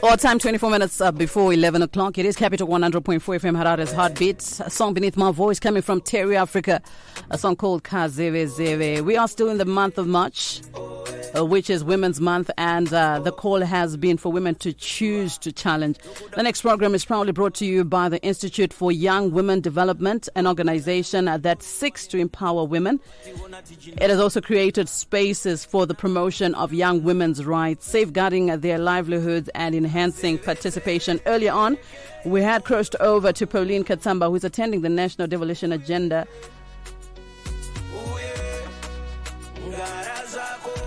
Our time 24 minutes before 11 o'clock. It is Capital 100.4 FM Harare's Heartbeat. A song beneath my voice coming from Terry Africa. A song called Kazeve Zeve. We are still in the month of March, which is Women's Month, and the call has been for women to choose to challenge. The next program is proudly brought to you by the Institute for Young Women Development, an organization that seeks to empower women. It has also created spaces for the promotion of young women's rights, safeguarding their livelihoods and enhancing participation. Earlier on, we had crossed over to Pauline Katsamba, who is attending the National Devolution Agenda,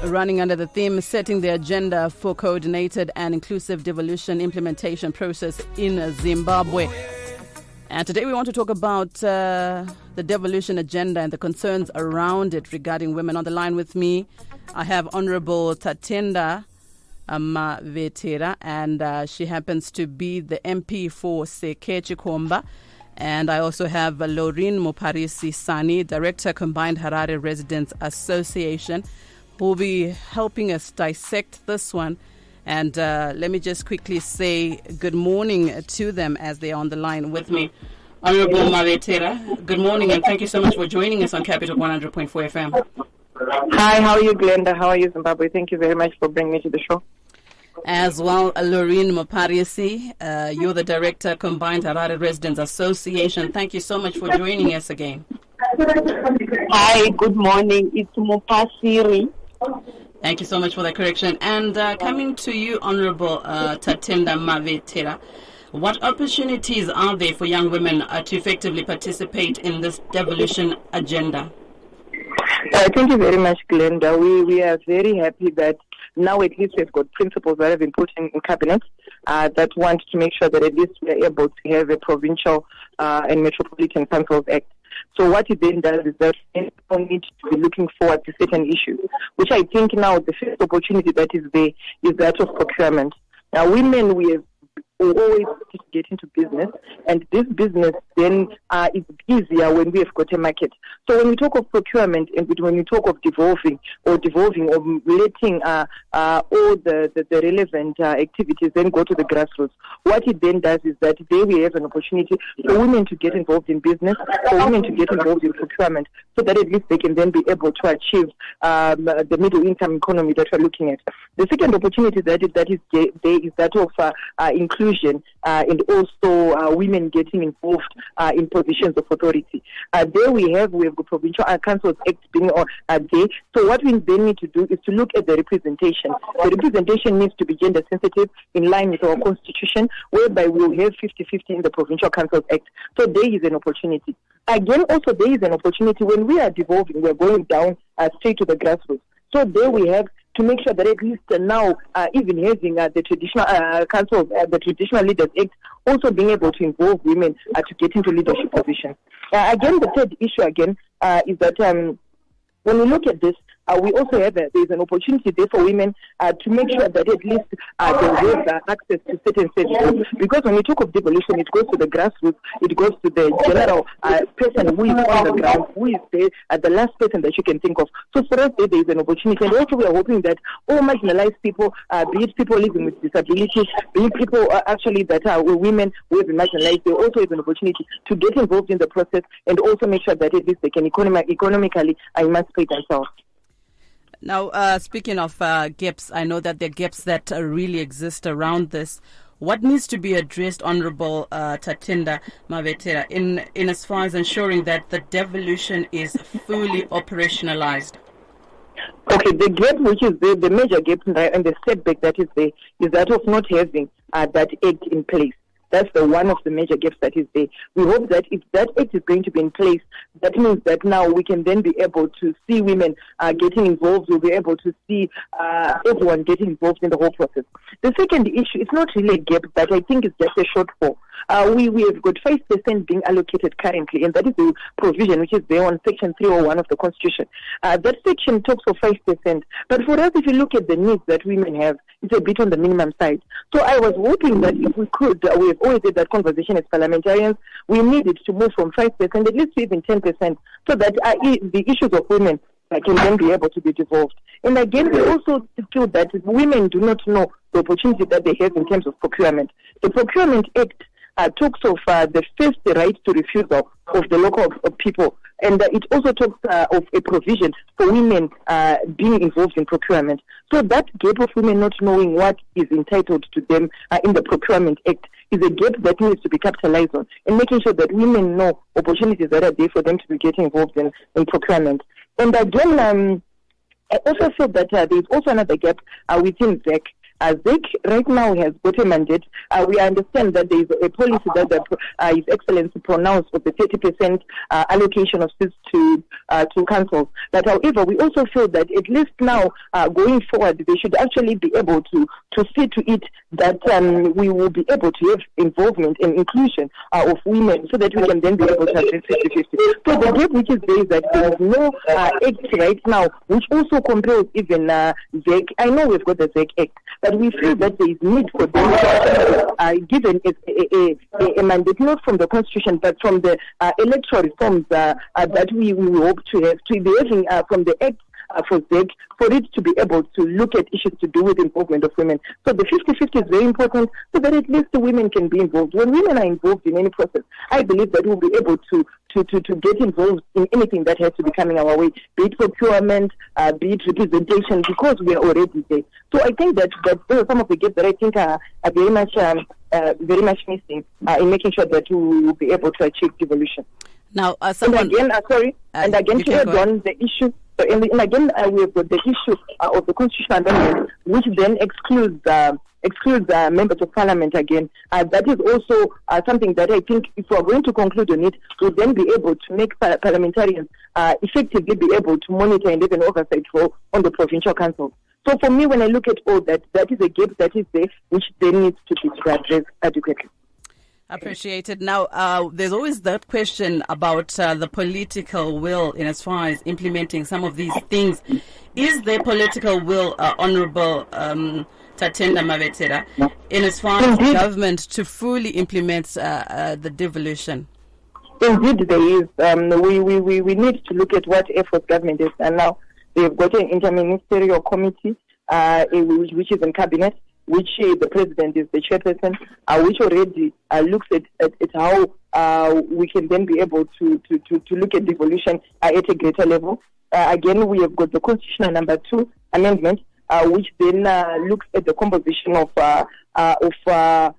running under the theme Setting the Agenda for Coordinated and Inclusive Devolution Implementation Process in Zimbabwe. And today we want to talk about the devolution agenda and the concerns around it regarding women. On the line with me, I have Honorable Tatenda Mavetera, and she happens to be the MP for Sekechikomba. And I also have Laureen Moparisi Sani, Director, Combined Harare Residents Association, who will be helping us dissect this one. And let me just quickly say good morning to them as they are on the line with me. Honorable Mavetera, good morning, and thank you so much for joining us on Capital 100.4 FM. Hi, how are you, Glenda? How are you, Zimbabwe? Thank you very much for bringing me to the show. As well, Laureen Moparisi, you're the Director, Combined Harare Residents Association. Thank you so much for joining us again. Hi, good morning. It's Mopasiri. Thank you so much for that correction. And coming to you, Honorable Tatenda Mavetera, what opportunities are there for young women to effectively participate in this devolution agenda? Thank you very much, Glenda. We are very happy that now at least we've got principles that have been put in cabinet that want to make sure that at least we are able to have a provincial and metropolitan councils act. So what it then does is that people need to be looking forward to certain issues, which I think now the first opportunity that is there is that of procurement. Now, women, we always get into business, and this business then is easier when we have got a market. So when we talk of procurement and when we talk of devolving or letting all the relevant activities then go to the grassroots, what it then does is that there we have an opportunity for women to get involved in business, for women to get involved in procurement, so that at least they can then be able to achieve the middle income economy that we're looking at. The second opportunity that is there is that of inclusion and also women getting involved in positions of authority. There we have got Provincial Councils Act being there. So what we then need to do is to look at the representation. The representation needs to be gender sensitive in line with our constitution, whereby we'll have 50-50 in the Provincial Councils Act. So there is an opportunity. Again, also there is an opportunity when we are devolving, we're going down straight to the grassroots. So there we have to make sure that at least now, even having the traditional council, the Traditional Leaders Act, also being able to involve women to get into leadership positions. Again, the third issue is that when we look at this, we also have there's an opportunity there for women to make sure that at least they have access to certain services. Because when we talk of devolution, it goes to the grassroots, it goes to the general person who is on the ground, who is there, the last person that you can think of. So for us, there is an opportunity. And also we are hoping that all marginalized people, be it people living with disabilities, be it people actually that are women who have been marginalized, they also have an opportunity to get involved in the process and also make sure that at least they can economically emancipate themselves. Now, speaking of gaps, I know that there are gaps that really exist around this. What needs to be addressed, Honorable Tatenda Mavetera, in as far as ensuring that the devolution is fully operationalized? Okay, the gap which is there, the major gap and the setback that is there is that of not having that act in place. That's one of the major gaps that is there. We hope that if that act is going to be in place, that means that now we can then be able to see women getting involved. We'll be able to see everyone getting involved in the whole process. The second issue, it's not really a gap, but I think it's just a shortfall. We have got 5% being allocated currently, and that is the provision which is there on Section 301 of the Constitution. That section talks of 5%, but for us, if you look at the needs that women have, it's a bit on the minimum side. So I was hoping that if we could, we have always had that conversation as parliamentarians, we needed to move from 5% at least to even 10%, so that the issues of women can then be able to be devolved. And again, we also feel that women do not know the opportunity that they have in terms of procurement. The Procurement Act talks of the first right to refusal of the local people. And it also talks of a provision for women being involved in procurement. So that gap of women not knowing what is entitled to them in the Procurement Act is a gap that needs to be capitalized on, and making sure that women know opportunities that are there for them to be getting involved in procurement. And again, I also feel that there's also another gap within ZEC. ZEC right now has got a mandate. We understand that there is a policy that His Excellency pronounced of the 30% allocation of seats to councils. But however, we also feel that at least now, going forward, they should actually be able to see to it that we will be able to have involvement and inclusion of women, so that we can then be able to address 50-50. So the gap which is there is that there is no act right now which also compels even ZEC. I know we've got the ZEC Act, but we feel that there is need for them to given a mandate not from the Constitution but from the electoral reforms that we hope to have, to be having from the Act for ZEC, for it to be able to look at issues to do with involvement of women. So the 50-50 is very important, so that at least the women can be involved. When women are involved in any process, I believe that we'll be able to get involved in anything that has to be coming our way, be it procurement, be it representation, because we are already there. So I think that those are some of the gaps that I think are very much missing in making sure that we will be able to achieve devolution. Now, and again, to add on the issue. And again, we have got the issue of the constitutional amendment, which then excludes members of parliament again. That is also something that I think, if we are going to conclude on it, we'll then be able to make parliamentarians effectively be able to monitor and have an oversight role on the provincial council. So for me, when I look at all that, that is a gap that is there, which then needs to be addressed adequately. Appreciated. Now, there's always that question about the political will in as far as implementing some of these things. Is there political will, Honourable Tatenda Mavetera, in as far as government to fully implement the devolution? Indeed, there is. We need to look at what efforts government has done now. They've got an interministerial committee, which is in cabinet, which the president is the chairperson, which already looks at how we can then be able to look at devolution at a greater level. Again, we have got the constitutional number 2 amendment, which then looks at the composition of the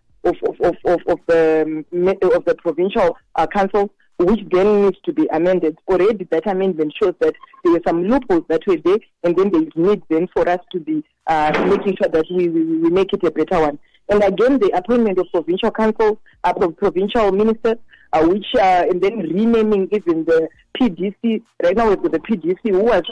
provincial council, which then needs to be amended. Already that amendment shows that there were some loopholes that were there, and then there is need then for us to be making sure that we make it a better one. And again, the appointment of provincial councils, provincial ministers, which and then renaming even the PDC. Right now we've got the PDC, who was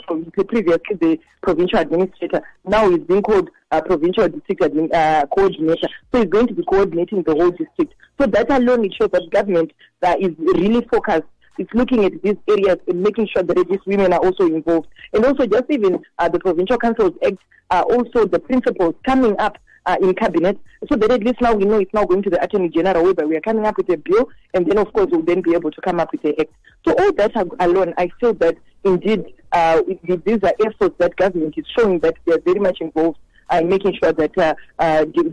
previously the provincial administrator. Now he's being called provincial district coordinator. So he's going to be coordinating the whole district. So that alone, it shows that government is really focused. It's looking at these areas and making sure that these women are also involved. And also just even the Provincial Councils Act, also the principles coming up in cabinet, so that at least now we know it's now going to the Attorney General, whereby we are coming up with a bill, and then of course we'll then be able to come up with an act. So all that alone, I feel that indeed these are efforts that government is showing that they are very much involved in making sure that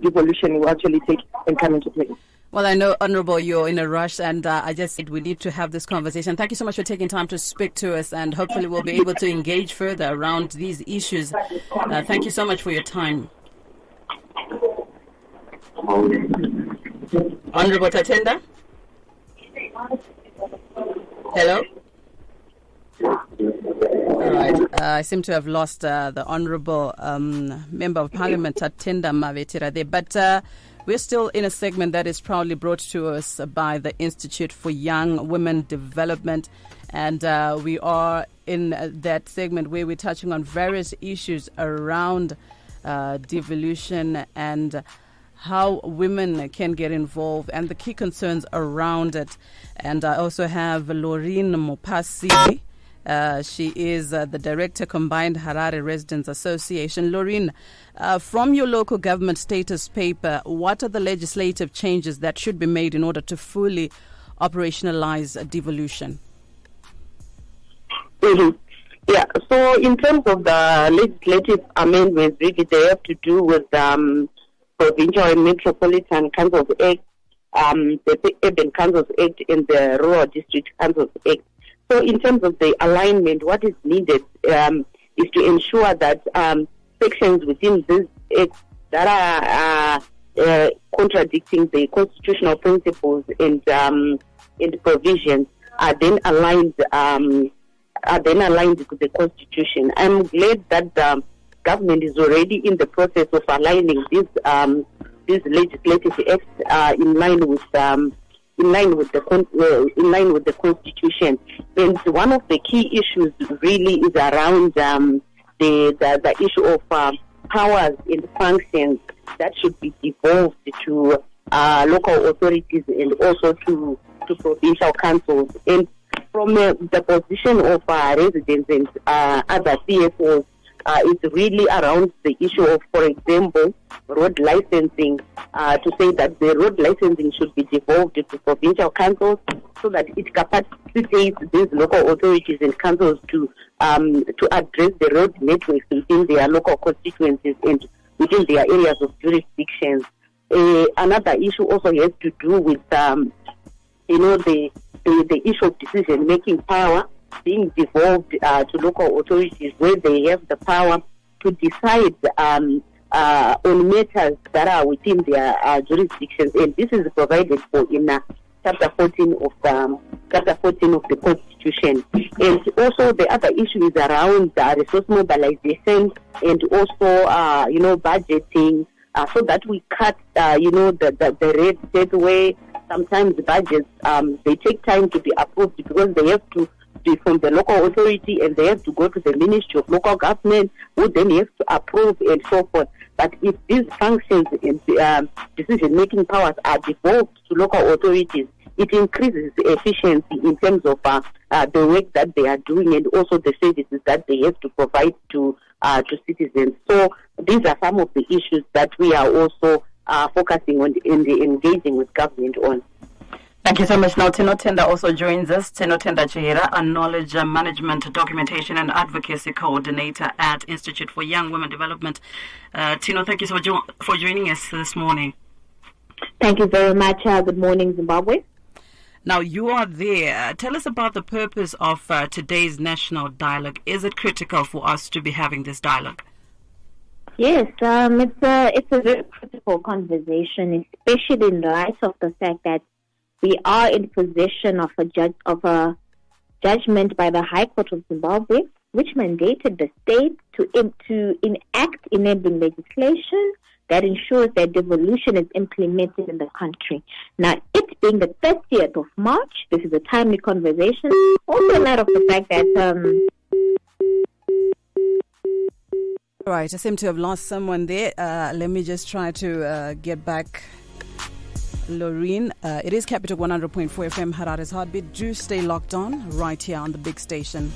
devolution will actually take and come into place. Well, I know, Honourable, you're in a rush, and I just said we need to have this conversation. Thank you so much for taking time to speak to us, and hopefully we'll be able to engage further around these issues. Thank you so much for your time. Honourable Tatenda? Hello? All right. I seem to have lost the Honourable Member of Parliament, Tatenda Mavetera there, but we're still in a segment that is proudly brought to us by the Institute for Young Women Development. And we are in that segment where we're touching on various issues around devolution and how women can get involved and the key concerns around it. And I also have Loreen Mopasi. She is the Director, Combined Harare Residents Association. Loreen, from your local government status paper, what are the legislative changes that should be made in order to fully operationalize devolution? Mm-hmm. Yeah, so in terms of the legislative amendments, really they have to do with Provincial and Metropolitan Councils Act, the Urban Councils Act, and the Rural District Councils Act. So in terms of the alignment, what is needed is to ensure that sections within this act that are contradicting the constitutional principles and provisions are then aligned with the Constitution. I'm glad that the government is already in the process of aligning these legislative acts in line with the Constitution. And one of the key issues really is around the issue of powers and functions that should be devolved to local authorities and also to provincial councils. And from the position of residents and other CSOs, it's really around the issue of, for example, road licensing, to say that the road licensing should be devolved to provincial councils so that it capacitates these local authorities and councils to address the road networks within their local constituencies and within their areas of jurisdictions. Another issue also has to do with, the issue of decision-making power being devolved to local authorities where they have the power to decide on matters that are within their jurisdictions, and this is provided for in Chapter 14 of the Constitution. And also the other issue is around resource mobilization and also budgeting, so that we cut the red tape where sometimes budgets they take time to be approved because they have to be from the local authority and they have to go to the Ministry of Local Government, who then have to approve and so forth. But if these functions and decision-making powers are devolved to local authorities, it increases efficiency in terms of the work that they are doing and also the services that they have to provide to citizens. So these are some of the issues that we are also focusing on and engaging with government on. Thank you so much. Now, Tino Tenda also joins us. Tino Tenda Chihira, a Knowledge Management Documentation and Advocacy Coordinator at Institute for Young Women Development. Tino, thank you so much for joining us this morning. Thank you very much. Good morning, Zimbabwe. Now, you are there. Tell us about the purpose of today's national dialogue. Is it critical for us to be having this dialogue? Yes, it's a very critical conversation, especially in light of the fact that we are in possession of a judgment by the High Court of Zimbabwe, which mandated the state to enact enabling legislation that ensures that devolution is implemented in the country. Now, it being the 30th of March, this is a timely conversation. Also, in light of the fact that All right, I seem to have lost someone there. Let me just try to get back Loreen. It is Capital 100.4 FM, Harare's Heartbeat. Do stay locked on right here on the big station.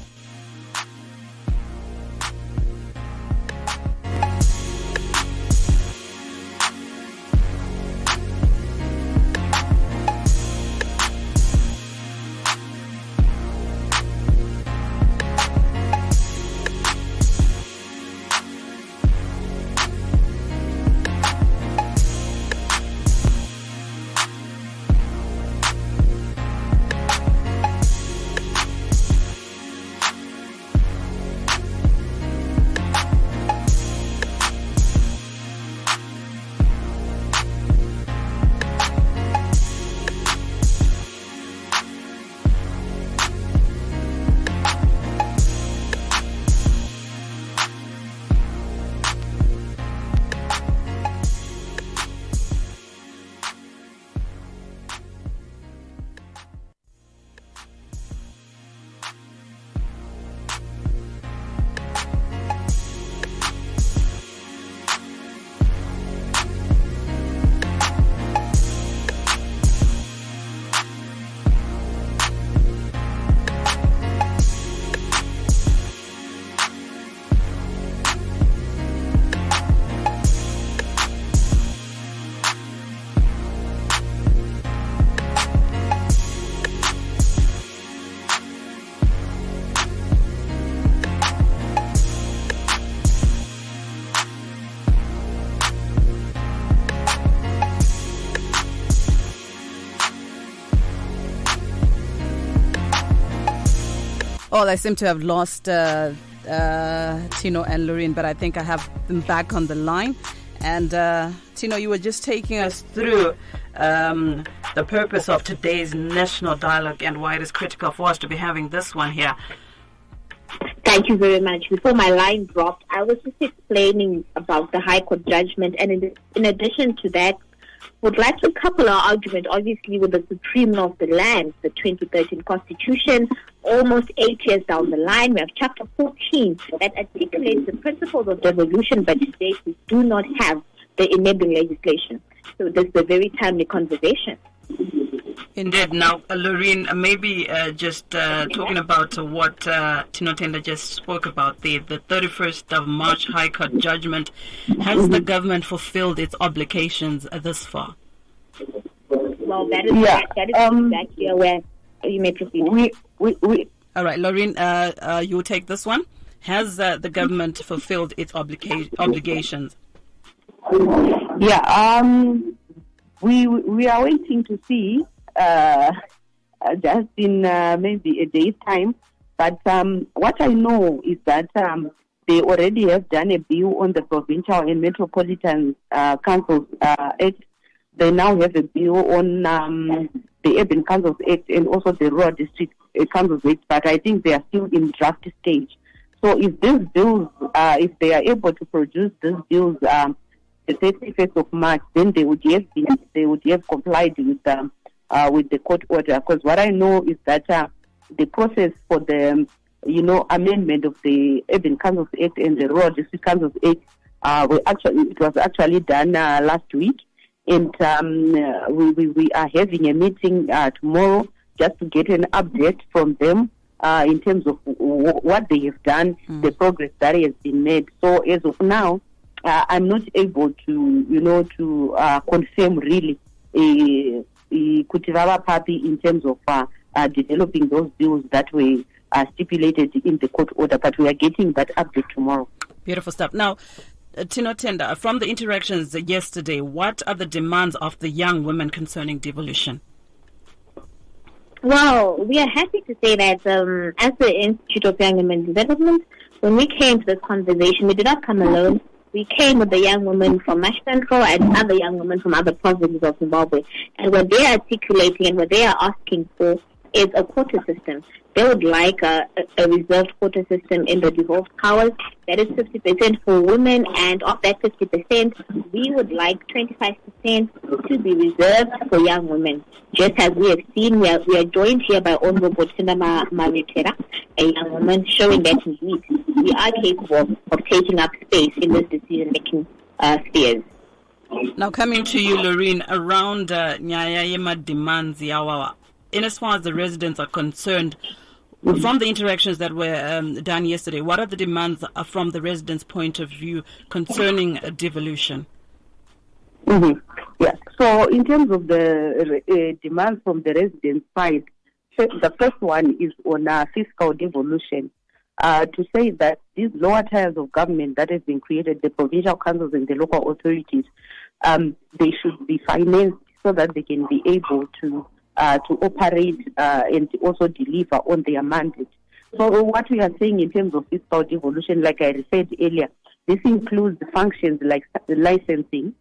Oh, I seem to have lost Tino and Lorraine, but I think I have them back on the line. And Tino, you were just taking us through the purpose of today's national dialogue and why it is critical for us to be having this one here. Thank you very much. Before my line dropped, I was just explaining about the High Court judgment, and in addition to that, would like to couple our argument, obviously, with the supreme law of the land, the 2013 Constitution. Almost 8 years down the line, we have Chapter 14 that articulates the principles of devolution, but today we do not have the enabling legislation. So this is a very timely conversation. Indeed. Now, Lorraine, maybe just talking about what Tino Tenda just spoke about, the 31st of March High Court judgment. Has the government fulfilled its obligations thus far? Well, that is exactly where you may proceed. All right, Lorraine, you take this one. Has the government fulfilled its obligations? Yeah, we are waiting to see. Just in maybe a day's time. But what I know is that they already have done a bill on the Provincial and Metropolitan Councils Act. They now have a bill on the Urban Councils Act and also the Rural District Councils Act, but I think they are still in draft stage. So if these bills, if they are able to produce these bills the 31st of March, then they would have complied with the court order. Because what I know is that the process for the amendment of the Urban Councils Act and the Rural District Councils Act it was actually done last week, and we are having a meeting tomorrow just to get an update from them in terms of what they have done, the progress that has been made. So as of now, I'm not able to confirm really Kutivava Papi in terms of developing those bills that were stipulated in the court order, but we are getting that update tomorrow. Beautiful stuff. Now, Tino Tenda, from the interactions yesterday, what are the demands of the young women concerning devolution? Well, we are happy to say that as the Institute of Young Women Development, when we came to this conversation, we did not come alone. We came with the young women from Mash Central and other young women from other provinces of Zimbabwe. And what they are articulating and what they are asking for is a quota system. They would like a reserved quota system in the devolved powers. That is 50% for women, and of that 50%, we would like 25% to be reserved for young women. Just as we have seen, we are joined here by Honorable Tindama Maritera, a young woman, showing that indeed we are capable of taking up space in this decision-making spheres. Now, coming to you, Lorraine, around Nyayayema demands, in as far as the residents are concerned, from the interactions that were done yesterday, what are the demands from the residents' point of view concerning devolution? Mm-hmm. Yeah. So in terms of the demands from the residents' side, the first one is on fiscal devolution. To say that these lower tiers of government that have been created, the provincial councils and the local authorities, they should be financed so that they can be able to operate and also deliver on their mandate. So what we are saying in terms of fiscal devolution, like I referred earlier, this includes functions like licensing.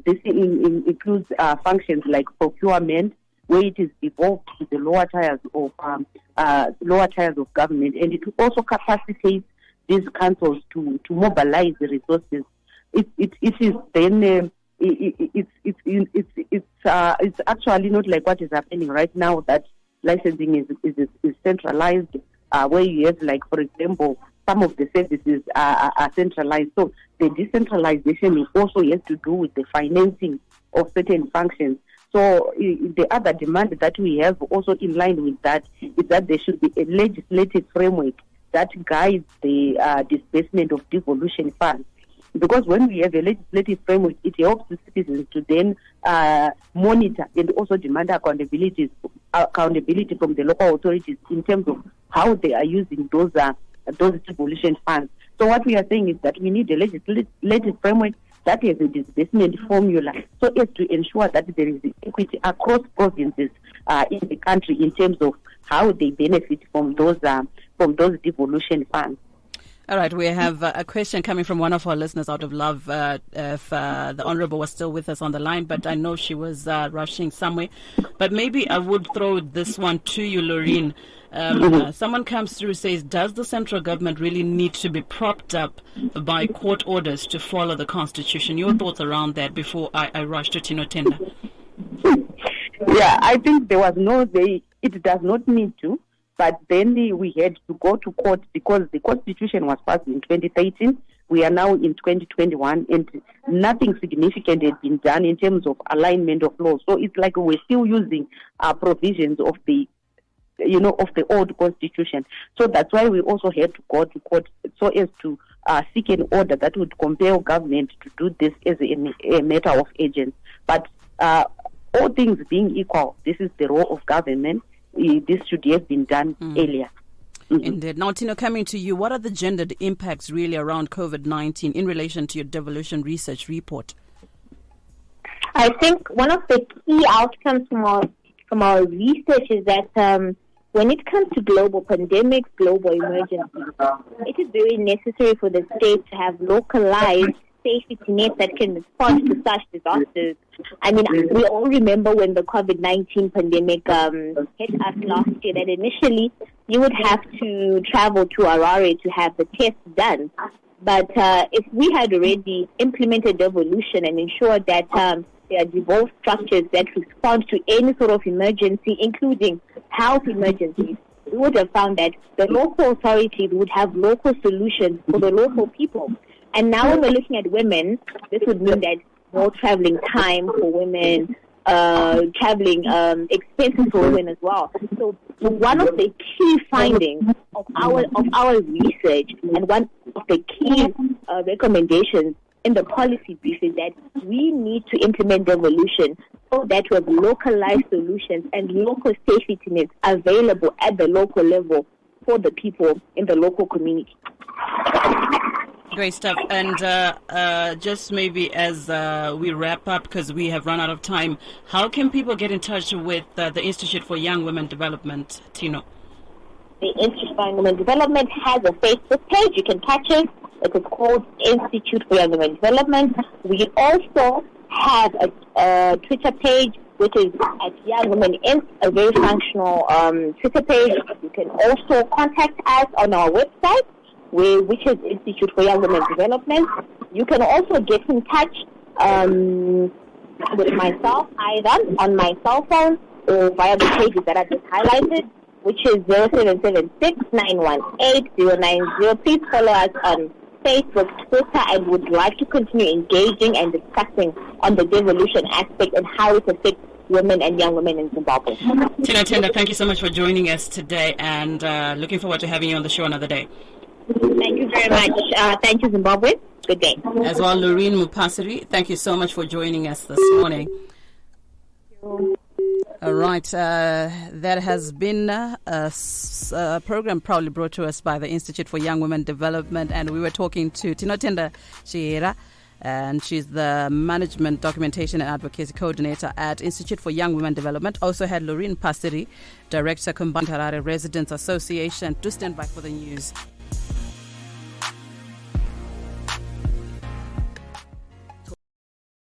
This includes functions like procurement, where it is devolved to the lower tiers of government, and it also capacitates these councils to mobilize the resources. It is then. It's actually not like what is happening right now, that licensing is centralized, where you have, like, for example, some of the services are centralized. So the decentralization also has to do with the financing of certain functions. So the other demand that we have also in line with that is that there should be a legislative framework that guides the disbursement of devolution funds. Because when we have a legislative framework, it helps the citizens to then monitor and also demand accountability from the local authorities in terms of how they are using those devolution funds. So what we are saying is that we need a legislative framework that has a disbursement formula so as to ensure that there is equity across provinces in the country in terms of how they benefit from those from those devolution funds. All right, we have a question coming from one of our listeners out of love. If the Honourable was still with us on the line, but I know she was rushing somewhere. But maybe I would throw this one to you, Loreen. Someone comes through, says, does the central government really need to be propped up by court orders to follow the Constitution? Your thoughts around that before I rush to Tino Tenda. Yeah, I think it does not need to. But then we had to go to court because the Constitution was passed in 2013. We are now in 2021, and nothing significant had been done in terms of alignment of law. So it's like we're still using provisions of the old Constitution. So that's why we also had to go to court so as to seek an order that would compel government to do this as a matter of urgency. But all things being equal, this is the role of government. This should have been done earlier. Mm-hmm. Indeed. Now, Tino, coming to you, what are the gendered impacts really around COVID-19 in relation to your devolution research report? I think one of the key outcomes from our research is that when it comes to global pandemics, global emergencies, it is very necessary for the state to have localized safety nets that can respond to such disasters. I mean, we all remember when the COVID-19 pandemic hit us last year that initially you would have to travel to Harare to have the test done. But if we had already implemented devolution and ensured that there are devolved structures that respond to any sort of emergency, including health emergencies, we would have found that the local authorities would have local solutions for the local people. And now when we're looking at women, this would mean that more traveling time for women, traveling expenses for women as well. So one of the key findings of our research and one of the key recommendations in the policy brief is that we need to implement devolution so that we have localized solutions and local safety nets available at the local level for the people in the local community. Great stuff. And just maybe as we wrap up, because we have run out of time, how can people get in touch with the Institute for Young Women Development, Tino? The Institute for Young Women Development has a Facebook page. You can catch it. It is called Institute for Young Women Development. We also have a Twitter page, which is at Young Women Inc., a very functional Twitter page. You can also contact us on our website, which is Institute for Young Women Development. You can also get in touch with myself either on my cell phone or via the pages that I just highlighted, which is 0776-918-090. Please follow us on Facebook, Twitter, and would like to continue engaging and discussing on the devolution aspect and how it affects women and young women in Zimbabwe. Tino Tenda, thank you so much for joining us today, and looking forward to having you on the show another day. Thank you very much. Thank you, Zimbabwe. Good day. As well, Loreen Mupasiri, thank you so much for joining us this morning. All right. That has been a program proudly brought to us by the Institute for Young Women Development, and we were talking to Tino Tenda Chiera, and she's the Management Documentation and Advocacy Coordinator at Institute for Young Women Development. Also had Loreen Pasiri, Director, Combined Harare Residents Association, to stand by for the news.